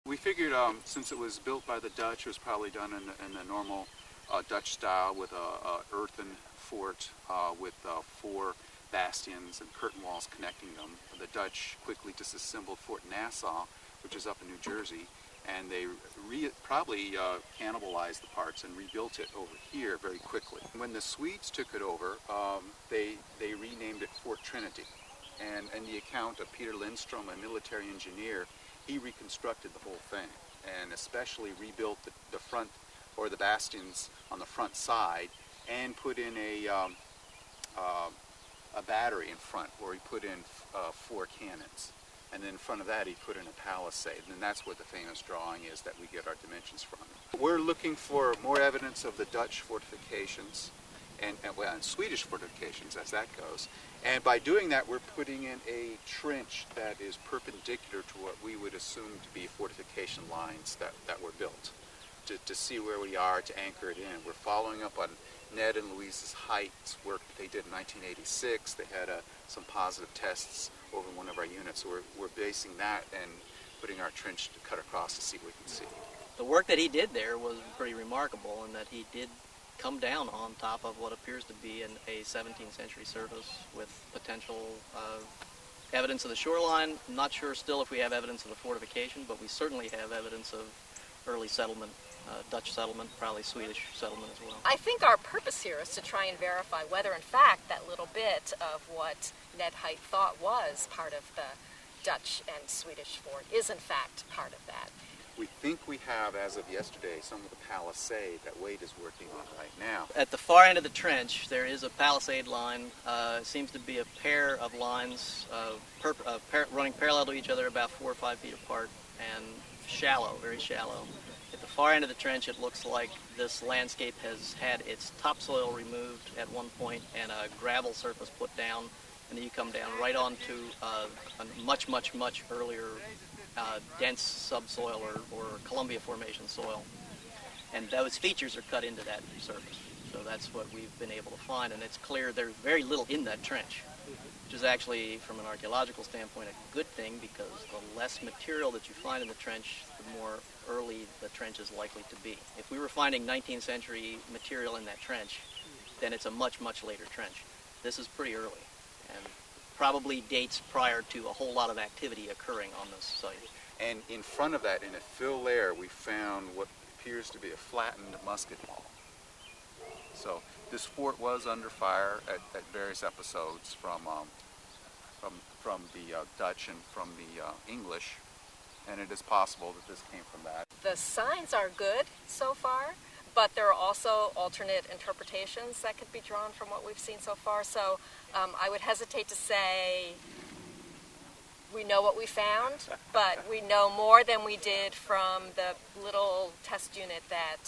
We figured since it was built by the Dutch, it was probably done in the normal Dutch style with a earthen fort with 4 bastions and curtain walls connecting them. The Dutch quickly disassembled Fort Nassau, which is up in New Jersey, and they probably cannibalized the parts and rebuilt it over here very quickly. When the Swedes took it over, they renamed it Fort Trinity. And in the account of Peter Lindstrom, a military engineer, he reconstructed the whole thing and especially rebuilt the front, or the bastions on the front side, and put in a battery in front where he put in 4 cannons. And then in front of that he put in a palisade, and that's where the famous drawing is that we get our dimensions from. We're looking for more evidence of the Dutch fortifications and Swedish fortifications as that goes. And by doing that, we're putting in a trench that is perpendicular to what we would assume to be fortification lines that were built, to see where we are, to anchor it in. We're following up on Ned and Louise's heights work that they did in 1986. They had some positive tests over one of our units, so we're basing that and putting our trench to cut across to see what we can see. The work that he did there was pretty remarkable in that he did come down on top of what appears to be a 17th century surface with potential evidence of the shoreline. I'm not sure still if we have evidence of the fortification, but we certainly have evidence of early settlement, Dutch settlement, probably Swedish settlement as well. I think our purpose here is to try and verify whether in fact that little bit of what Ned Height thought was part of the Dutch and Swedish fort is in fact part of that. We think we have, as of yesterday, some of the palisade that Wade is working on right now. At the far end of the trench, there is a palisade line. It seems to be a pair of lines running parallel to each other about 4 or 5 feet apart and shallow, very shallow. At the far end of the trench, it looks like this landscape has had its topsoil removed at one point and a gravel surface put down, and then you come down right onto a much, much, much earlier dense subsoil or Columbia Formation soil. And those features are cut into that surface. So that's what we've been able to find, and it's clear there's very little in that trench, which is actually, from an archaeological standpoint, a good thing, because the less material that you find in the trench, the more early the trench is likely to be. If we were finding 19th century material in that trench, then it's a much, much later trench. This is pretty early, and probably dates prior to a whole lot of activity occurring on this site. And in front of that, in a fill layer, we found what appears to be a flattened musket ball. So this fort was under fire at various episodes from the Dutch and from the English, and it is possible that this came from that. The signs are good so far, but there are also alternate interpretations that could be drawn from what we've seen so far. So I would hesitate to say we know what we found, but we know more than we did from the little test unit that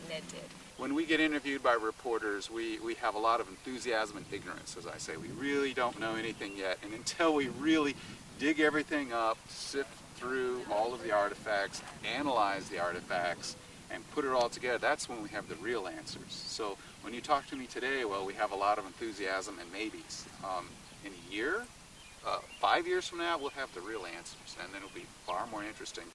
Ned did. When we get interviewed by reporters, we have a lot of enthusiasm and ignorance, as I say. We really don't know anything yet, and until we really dig everything up, sift through all of the artifacts, analyze the artifacts, and put it all together, that's when we have the real answers. So when you talk to me today, well, we have a lot of enthusiasm and maybes. In a year, 5 years from now, we'll have the real answers, and then it'll be far more interesting.